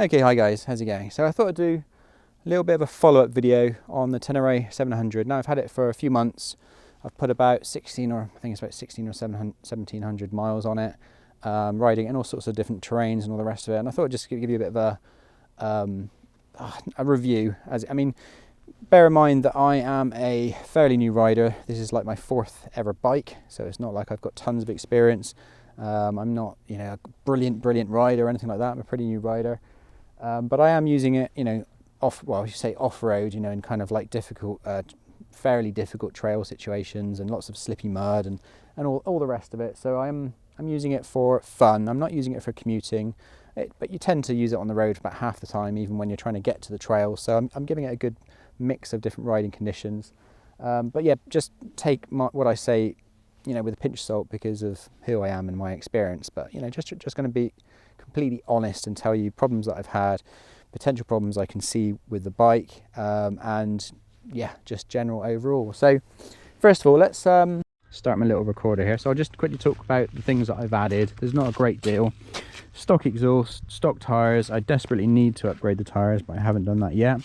Okay, hi guys, how's it going? So I thought I'd do a little bit of a follow-up video on the Tenere 700. Now I've had it for a few months. I've put about 16 or 1700 miles on it, riding in all sorts of different terrains and all the rest of it. And I thought I'd just give you a bit of a review. Bear in mind that I am a fairly new rider. This is like my 4th ever bike, so it's not like I've got tons of experience. I'm not, a brilliant rider or anything like that. I'm a pretty new rider. But I am using it, off-road, in kind of like difficult, fairly difficult trail situations and lots of slippy mud and all the rest of it. So I'm using it for fun. I'm not using it for commuting, but you tend to use it on the road about half the time, even when you're trying to get to the trail. So I'm giving it a good mix of different riding conditions. But yeah, just take what I say, with a pinch of salt because of who I am and my experience. But just going to be completely honest and tell you problems that I've had, potential problems I can see with the bike, and yeah, just general overall. So first of all, let's start my little recorder here. So I'll just quickly talk about the things that I've added. There's not a great deal. Stock exhaust, stock tyres. I desperately need to upgrade the tyres, but I haven't done that yet.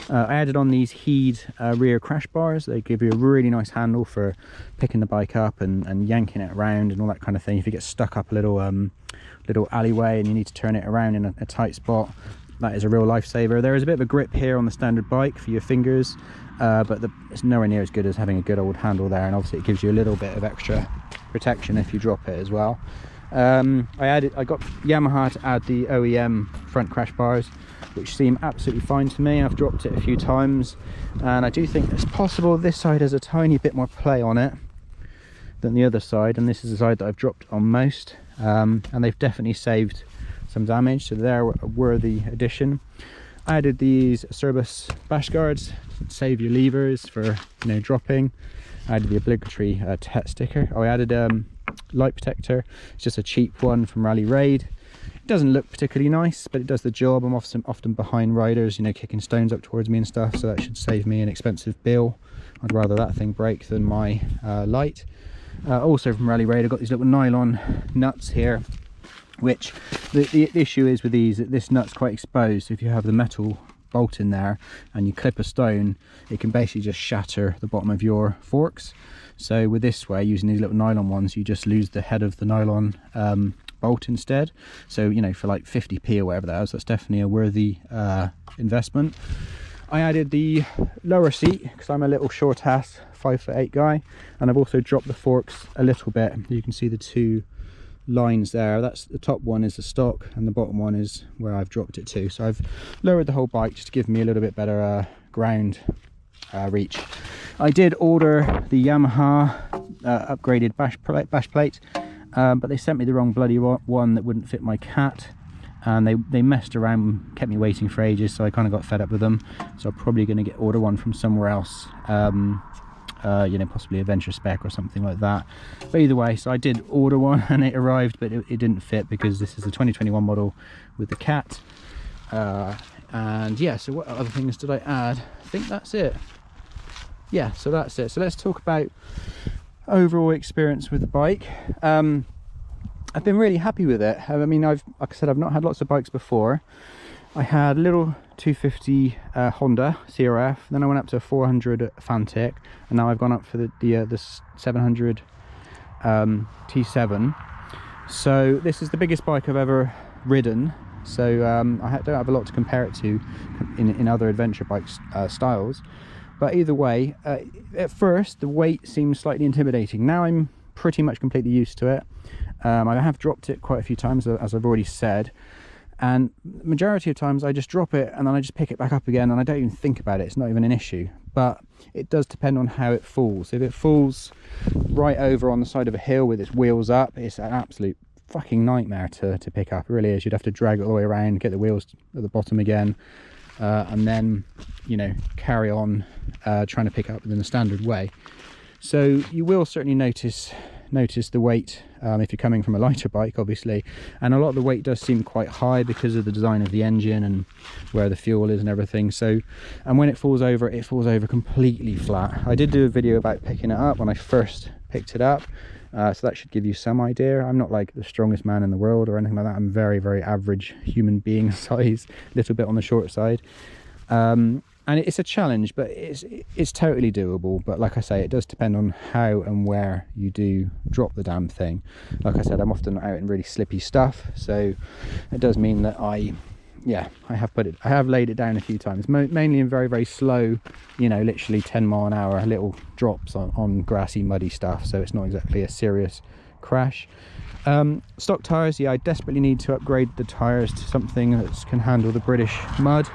I added on these Heed rear crash bars. They give you a really nice handle for picking the bike up and yanking it around and all that kind of thing. If you get stuck up a little alleyway and you need to turn it around in a tight spot, that is a real lifesaver. There is a bit of a grip here on the standard bike for your fingers, but it's nowhere near as good as having a good old handle there, and obviously it gives you a little bit of extra protection if you drop it as well. I got Yamaha to add the OEM front crash bars, which seem absolutely fine to me. I've dropped it a few times, and I do think it's possible this side has a tiny bit more play on it than the other side, and this is the side that I've dropped on most, and they've definitely saved some damage, so they're a worthy addition. I added these Cerbus bash guards to save your levers for dropping. I added the obligatory TET sticker. I added light protector. It's just a cheap one from Rally Raid. It doesn't look particularly nice, but it does the job. I'm often behind riders, kicking stones up towards me and stuff, so that should save me an expensive bill. I'd rather that thing break than my light. Also from Rally Raid, I've got these little nylon nuts here, which the issue is with these, that this nut's quite exposed. So if you have the metal bolt in there and you clip a stone, it can basically just shatter the bottom of your forks. So with this way, using these little nylon ones, you just lose the head of the nylon bolt instead. So for like 50p or whatever that is, that's definitely a worthy investment. I added the lower seat because I'm a little short ass 5'8" guy, and I've also dropped the forks a little bit. You can see the two lines there. That's the top one is the stock and the bottom one is where I've dropped it to. So I've lowered the whole bike just to give me a little bit better ground reach. I did order the Yamaha upgraded bash plate, but they sent me the wrong bloody one that wouldn't fit my cat, and they messed around, kept me waiting for ages, so I kind of got fed up with them. So I'm probably going to order one from somewhere else, possibly a Venture Spec or something like that. But either way, so I did order one and it arrived, but it didn't fit because this is a 2021 model with the cat. And yeah, so what other things did I add? I think that's it. Yeah, so that's it. So let's talk about overall experience with the bike. I've been really happy with it. Like I said, I've not had lots of bikes before. I had a little 250 Honda CRF, then I went up to a 400 Fantic, and now I've gone up for the 700 T7. So this is the biggest bike I've ever ridden. So I don't have a lot to compare it to in other adventure bike styles. But either way, at first the weight seemed slightly intimidating. Now I'm pretty much completely used to it. I have dropped it quite a few times, as I've already said. And majority of times I just drop it and then I just pick it back up again and I don't even think about it. It's not even an issue. But it does depend on how it falls. If it falls right over on the side of a hill with its wheels up, it's an absolute fucking nightmare to pick up. It really is. You'd have to drag it all the way around, get the wheels at the bottom again, and then carry on trying to pick it up in the standard way. So you will certainly notice the weight if you're coming from a lighter bike, obviously, and a lot of the weight does seem quite high because of the design of the engine and where the fuel is and everything. So, and when it falls over completely flat. I did do a video about picking it up when I first picked it up, So that should give you some idea. I'm not like the strongest man in the world or anything like that. I'm very, very average human being size, a little bit on the short side. And it's a challenge, but it's totally doable. But like I say, it does depend on how and where you do drop the damn thing. Like I said, I'm often out in really slippy stuff, so it does mean that I have laid it down a few times, mainly in very, very slow, you know, literally 10 mile an hour little drops on grassy, muddy stuff. So it's not exactly a serious crash. Stock tires, yeah, I desperately need to upgrade the tires to something that can handle the British mud,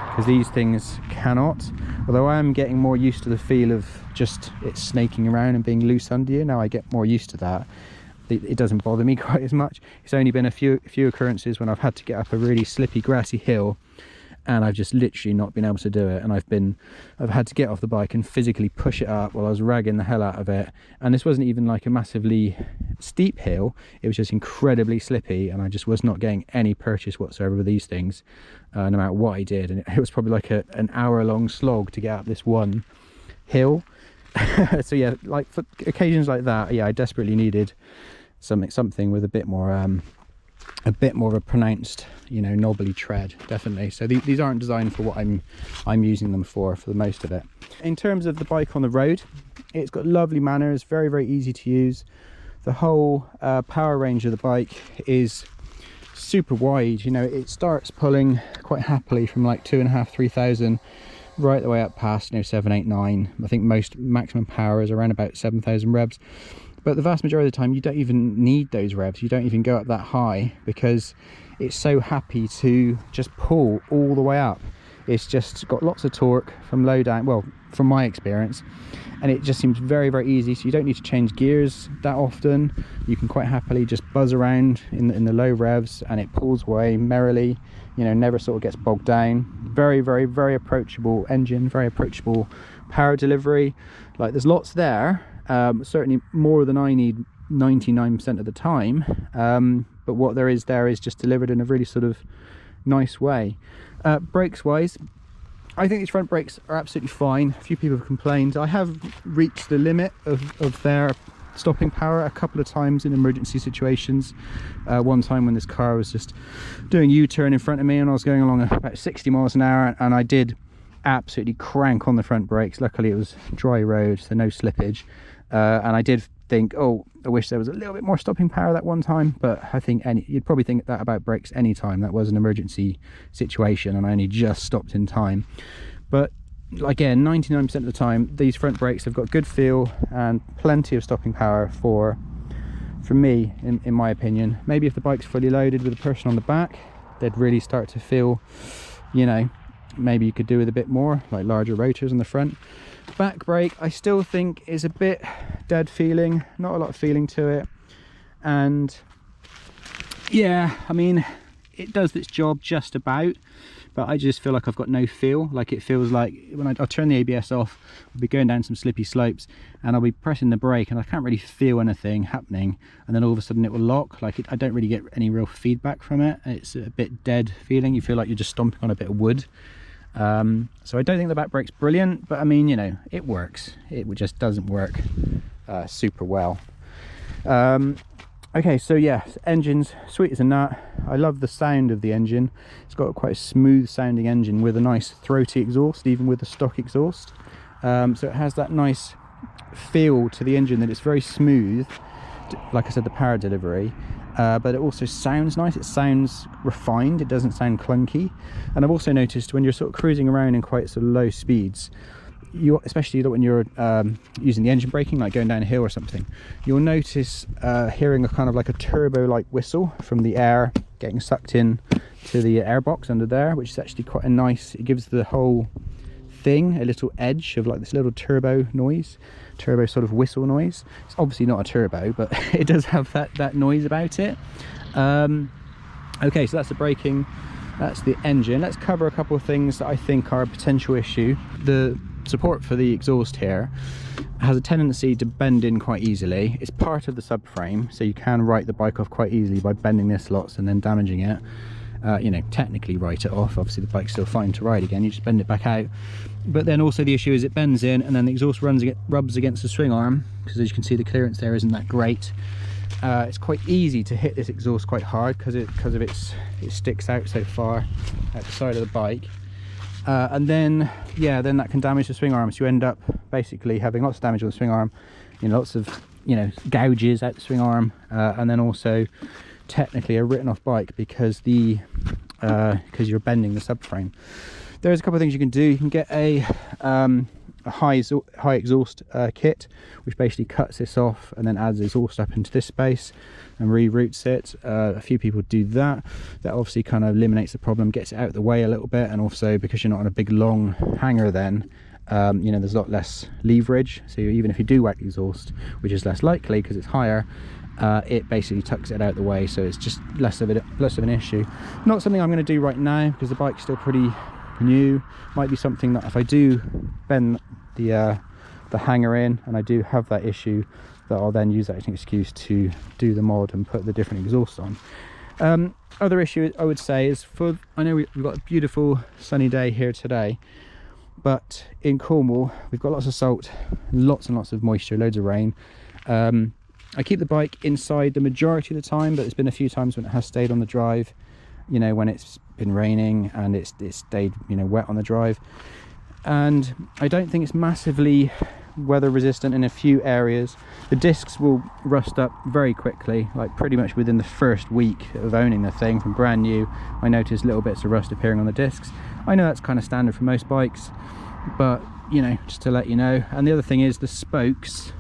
because these things cannot. Although I am getting more used to the feel of just it snaking around and being loose under you. Now I get more used to that. It doesn't bother me quite as much. It's only been a few occurrences when I've had to get up a really slippy grassy hill and I've just literally not been able to do it, and I've had to get off the bike and physically push it up while I was ragging the hell out of it. And this wasn't even like a massively steep hill, it was just incredibly slippy, and I just was not getting any purchase whatsoever with these things, no matter what I did. And it was probably like an hour-long slog to get up this one hill. So yeah, like for occasions like that, yeah, I desperately needed something with a bit more of a pronounced, you know, knobbly tread, definitely. So these aren't designed for what I'm using them for the most of it. In terms of the bike on the road, it's got lovely manners, very, very easy to use. The whole power range of the bike is super wide. You know, it starts pulling quite happily from like 2,500, 3,000 right the way up past, you know, 7, 8, 9. I think most maximum power is around about 7,000 revs. But the vast majority of the time you don't even need those revs, you don't even go up that high, because it's so happy to just pull all the way up. It's just got lots of torque from low down, well, from my experience, and it just seems very, very easy. So you don't need to change gears that often. You can quite happily just buzz around in the low revs, and it pulls away merrily, you know, never sort of gets bogged down. Very, very, very approachable engine, very approachable power delivery. Like, there's lots there. Certainly more than I need 99% of the time, but what there is just delivered in a really sort of nice way. Brakes wise, I think these front brakes are absolutely fine. A few people have complained. I have reached the limit of their stopping power a couple of times in emergency situations. One time when this car was just doing U-turn in front of me and I was going along about 60 miles an hour, and I did absolutely crank on the front brakes. Luckily it was dry road, so no slippage. And I did think, oh, I wish there was a little bit more stopping power that one time, but I think you'd probably think that about brakes anytime. That was an emergency situation and I only just stopped in time. But again, 99% of the time these front brakes have got good feel and plenty of stopping power for me, in my opinion. Maybe if the bike's fully loaded with a person on the back, they'd really start to feel, you know, maybe you could do with a bit more, like larger rotors on the front. Back brake I still think is a bit dead feeling, not a lot of feeling to it. And yeah, I mean, it does its job just about, but I just feel like I've got no feel. Like, it feels like when I'll turn the ABS off, I'll be going down some slippy slopes and I'll be pressing the brake and I can't really feel anything happening, and then all of a sudden it will lock. Like, I don't really get any real feedback from it. It's a bit dead feeling. You feel like you're just stomping on a bit of wood. So I don't think the back brake's brilliant, but I mean, you know, it works. It just doesn't work super well. Okay, so yeah, engine's sweet as a nut. I love the sound of the engine. It's got quite a smooth sounding engine with a nice throaty exhaust, even with the stock exhaust. So it has that nice feel to the engine, that it's very smooth, like I said, the power delivery. But it also sounds nice. It sounds refined. It doesn't sound clunky. And I've also noticed when you're sort of cruising around in quite sort of low speeds, especially when you're using the engine braking, like going down a hill or something, you'll notice hearing a kind of like a turbo-like whistle from the air getting sucked in to the airbox under there, which is actually quite a nice. It gives the whole thing a little edge of like this little turbo noise. Turbo sort of whistle noise. It's obviously not a turbo, but it does have that noise about it. Okay, so that's the braking, that's the engine. Let's cover a couple of things that I think are a potential issue. The support for the exhaust here has a tendency to bend in quite easily. It's part of the subframe, so you can write the bike off quite easily by bending this lots and then damaging it. you know, technically write it off. Obviously the bike's still fine to ride again, you just bend it back out. But then also the issue is it bends in and then the exhaust rubs against the swing arm, because as you can see the clearance there isn't that great. It's quite easy to hit this exhaust quite hard because it sticks out so far at the side of the bike. And then yeah, then that can damage the swing arm, so you end up basically having lots of damage on the swing arm, you know, lots of, you know, gouges out the swing arm, and then also technically a written off bike because because you're bending the subframe. There's a couple of things you can do. You can get a high exhaust kit, which basically cuts this off and then adds exhaust up into this space and reroutes it. A few people do that. That obviously kind of eliminates the problem, gets it out of the way a little bit, and also because you're not on a big long hanger then, you know, there's a lot less leverage, so even if you do whack the exhaust, which is less likely because it's higher, it basically tucks it out of the way, so it's just less of an issue. Not something I'm going to do right now because the bike's still pretty new. Might be something that if I do bend the hanger in and I do have that issue, that I'll then use that as an excuse to do the mod and put the different exhaust on. Other issue I would say is, I know we've got a beautiful sunny day here today, but in Cornwall we've got lots of salt, lots and lots of moisture, loads of rain. I keep the bike inside the majority of the time, but there's been a few times when it has stayed on the drive, you know, when it's been raining and it's stayed, you know, wet on the drive. And I don't think it's massively weather resistant in a few areas. The discs will rust up very quickly, like pretty much within the first week of owning the thing from brand new. I noticed little bits of rust appearing on the discs. I know that's kind of standard for most bikes, but you know, just to let you know. And the other thing is the spokes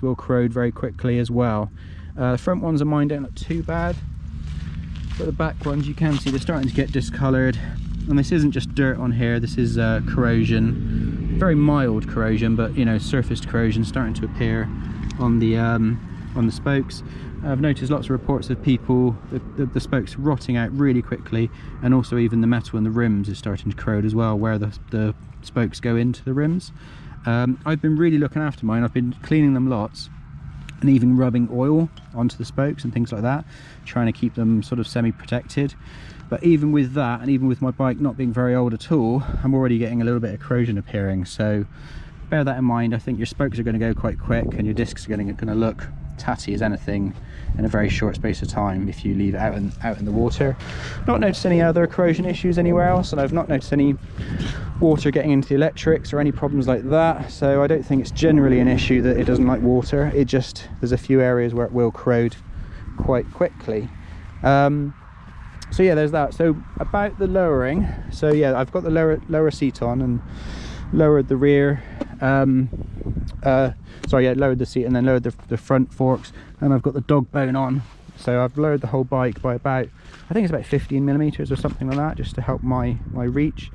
will corrode very quickly as well. The front ones of mine don't look too bad, but the back ones, you can see they're starting to get discolored. And this isn't just dirt on here, this is corrosion, very mild corrosion, but you know, surfaced corrosion starting to appear on the spokes. I've noticed lots of reports of people, the spokes rotting out really quickly, and also even the metal in the rims is starting to corrode as well, where the spokes go into the rims. I've been really looking after mine. I've been cleaning them lots and even rubbing oil onto the spokes and things like that, trying to keep them sort of semi-protected. But even with that, and even with my bike not being very old at all, I'm already getting a little bit of corrosion appearing, so bear that in mind. I think your spokes are going to go quite quick and your discs are going to look tatty as anything in a very short space of time if you leave it out in the water. Not noticed any other corrosion issues anywhere else, and I've not noticed any water getting into the electrics or any problems like that, so I don't think it's generally an issue that it doesn't like water. It just, there's a few areas where it will corrode quite quickly. So yeah, there's that. So about the lowering, so yeah, I've got the lower seat on and lowered the rear, lowered the seat and then lowered the front forks, and I've got the dog bone on, so I've lowered the whole bike by about, I think it's about 15 millimeters or something like that, just to help my reach.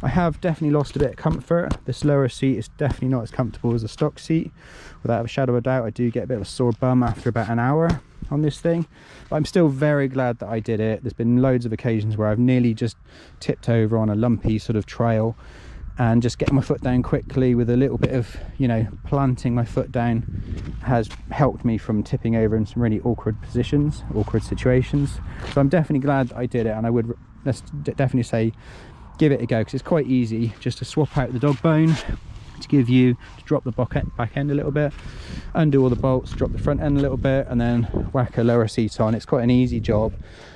I have definitely lost a bit of comfort. This lower seat is definitely not as comfortable as the stock seat, without a shadow of a doubt. I do get a bit of a sore bum after about an hour on this thing, but I'm still very glad that I did it. There's been loads of occasions where I've nearly just tipped over on a lumpy sort of trail, and just getting my foot down quickly with a little bit of, you know, planting my foot down has helped me from tipping over in some really awkward positions, awkward situations. So I'm definitely glad that I did it, and I would definitely say give it a go, because it's quite easy just to swap out the dog bone, to drop the back end a little bit, undo all the bolts, drop the front end a little bit, and then whack a lower seat on. It's quite an easy job.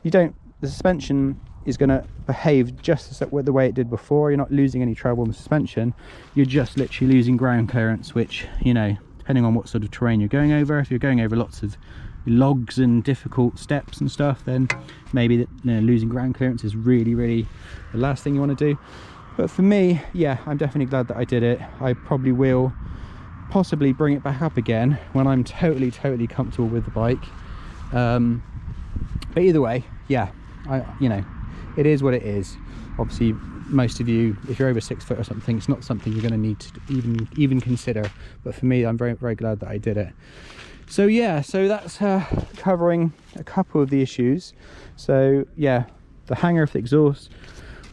The suspension is going to behave just the way it did before. You're not losing any treble in the suspension, you're just literally losing ground clearance, which, you know, depending on what sort of terrain you're going over, if you're going over lots of logs and difficult steps and stuff, then maybe losing ground clearance is really the last thing you want to do. But for me, yeah, I'm definitely glad that I did it. I probably will possibly bring it back up again when I'm totally comfortable with the bike. But either way, yeah, you know, it is what it is. Obviously, most of you, if you're over 6 foot or something, it's not something you're going to need to even consider. But for me, I'm very glad that I did it. So yeah, so that's covering a couple of the issues. So yeah, the hanger for the exhaust,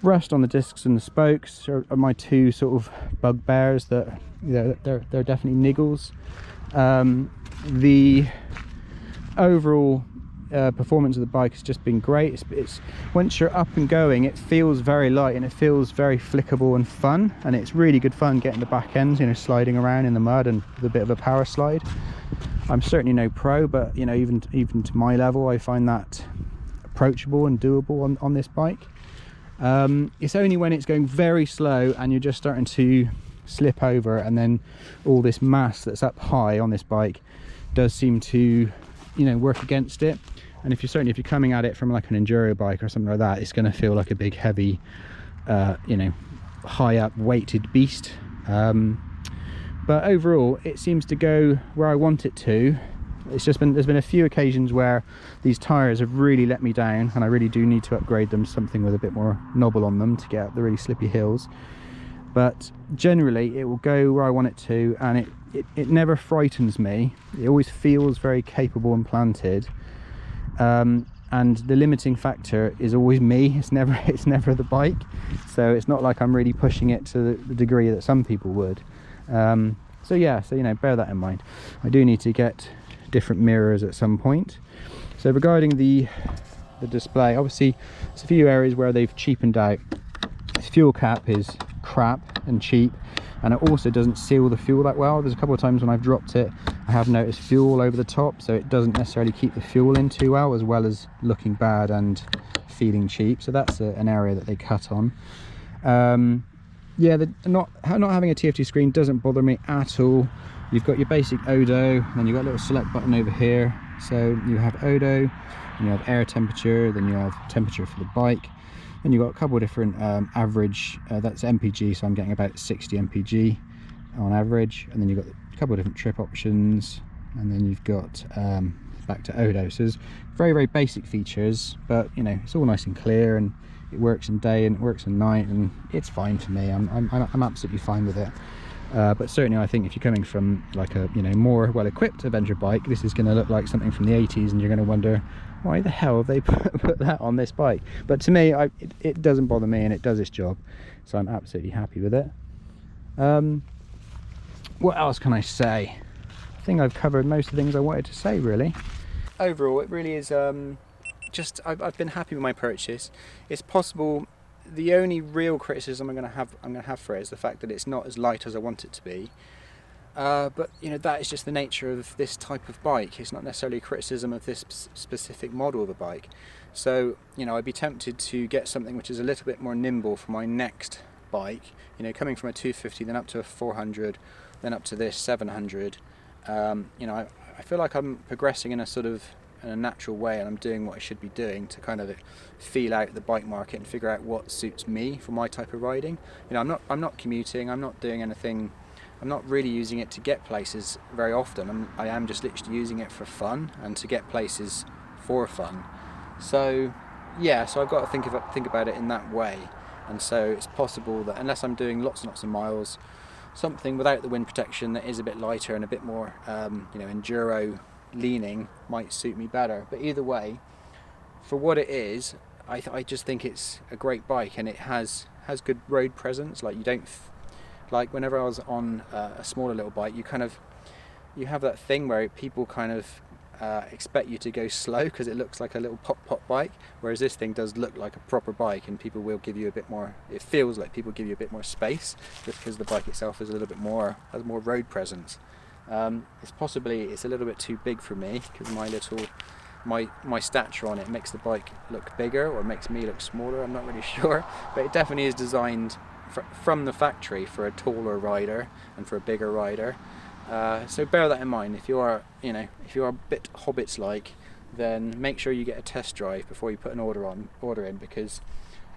rust on the discs and the spokes are my two sort of bugbears that, you know, they're definitely niggles. The overall performance of the bike has just been great. It's once you're up and going, it feels very light and it feels very flickable and fun, and it's really good fun getting the back ends, you know, sliding around in the mud and with a bit of a power slide. I'm certainly no pro, but you know, even to my level, I find that approachable and doable on this bike. It's only when it's going very slow and you're just starting to slip over, and then all this mass that's up high on this bike does seem to, you know, work against it. And if you're coming at it from like an enduro bike or something like that, it's going to feel like a big heavy you know, high up weighted beast. But overall it seems to go where I want it to. It's just there's been a few occasions where these tires have really let me down, and I really do need to upgrade them to something with a bit more knobble on them to get up the really slippy hills. But generally it will go where I want it to, and it never frightens me. It always feels very capable and planted, and the limiting factor is always me. It's never the bike, so it's not like I'm really pushing it to the degree that some people would. So yeah, so you know, bear that in mind. I do need to get different mirrors at some point. So regarding the display, obviously there's a few areas where they've cheapened out. This fuel cap is crap and cheap, and it also doesn't seal the fuel that well. There's a couple of times when I've dropped it, I have noticed fuel over the top, so it doesn't necessarily keep the fuel in too well, as well as looking bad and feeling cheap. So that's an area that they cut on. Yeah, not having a TFT screen doesn't bother me at all. You've got your basic Odo, then you've got a little select button over here. So you have Odo, and you have air temperature, then you have temperature for the bike. Then you've got a couple of different average, that's MPG, so I'm getting about 60 MPG on average. And then you've got a couple of different trip options, and then you've got back to Odo. So there's very, very basic features, but you know, it's all nice and clear, and it works in day and it works in night, and it's fine for me. I'm absolutely fine with it. But certainly I think if you're coming from like a, you know, more well-equipped adventure bike, this is going to look like something from the 80s, and you're going to wonder why the hell have they put that on this bike. But to me, it doesn't bother me, and it does its job, so I'm absolutely happy with it. What else can I say? I think I've covered most of the things I wanted to say, really. Overall, it really is just I've been happy with my purchase. It's possible the only real criticism I'm going to have for it is the fact that it's not as light as I want it to be. But you know, that is just the nature of this type of bike. It's not necessarily a criticism of this specific model of a bike. So you know, I'd be tempted to get something which is a little bit more nimble for my next bike. You know, coming from a 250, then up to a 400, then up to this 700. You know, I feel like I'm progressing in a natural way, and I'm doing what I should be doing to kind of feel out the bike market and figure out what suits me for my type of riding. You know, I'm not commuting, I'm not doing anything, I'm not really using it to get places very often. I am just literally using it for fun and to get places for fun. So yeah, so I've got to think about it in that way. And so it's possible that unless I'm doing lots and lots of miles, something without the wind protection that is a bit lighter and a bit more you know, enduro leaning might suit me better. But either way, for what it is, I just think it's a great bike, and it has good road presence. Like, you don't like, whenever I was on a smaller little bike, you have that thing where people kind of expect you to go slow because it looks like a little pop bike, whereas this thing does look like a proper bike, and people will give you a bit more, it feels like people give you a bit more space just because the bike itself is a little bit more, has more road presence. It's a little bit too big for me because my stature on it makes the bike look bigger, or makes me look smaller. I'm not really sure, but it definitely is designed from the factory for a taller rider and for a bigger rider. So bear that in mind. If you are a bit hobbits-like, then make sure you get a test drive before you put an order in, because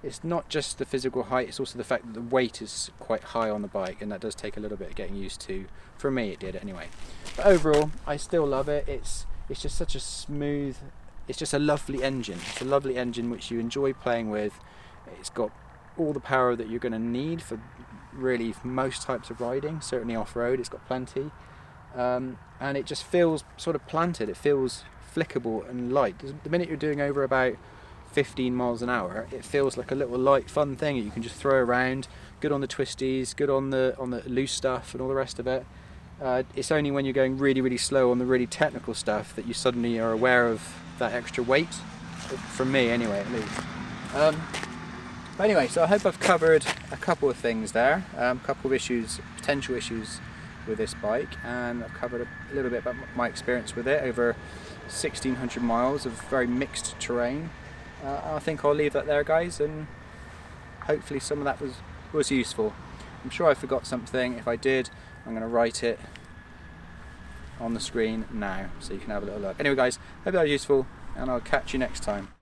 it's not just the physical height, it's also the fact that the weight is quite high on the bike, and that does take a little bit of getting used to. For me, it did anyway. But overall, I still love it. It's just such a smooth, it's just a lovely engine. It's a lovely engine which you enjoy playing with. It's got all the power that you're going to need for really most types of riding, certainly off-road. It's got plenty, and it just feels sort of planted. It feels flickable and light. The minute you're doing over about 15 miles an hour, it feels like a little light fun thing that you can just throw around. Good on the twisties, good on the loose stuff and all the rest of it. It's only when you're going really, really slow on the really technical stuff that you suddenly are aware of that extra weight, from me anyway at least. But anyway, so I hope I've covered a couple of things there, a couple of issues, potential issues with this bike, and I've covered a little bit about my experience with it over 1,600 miles of very mixed terrain. I think I'll leave that there, guys, and hopefully some of that was useful. I'm sure I forgot something. If I did, I'm going to write it on the screen now so you can have a little look. Anyway guys, hope that was useful, and I'll catch you next time.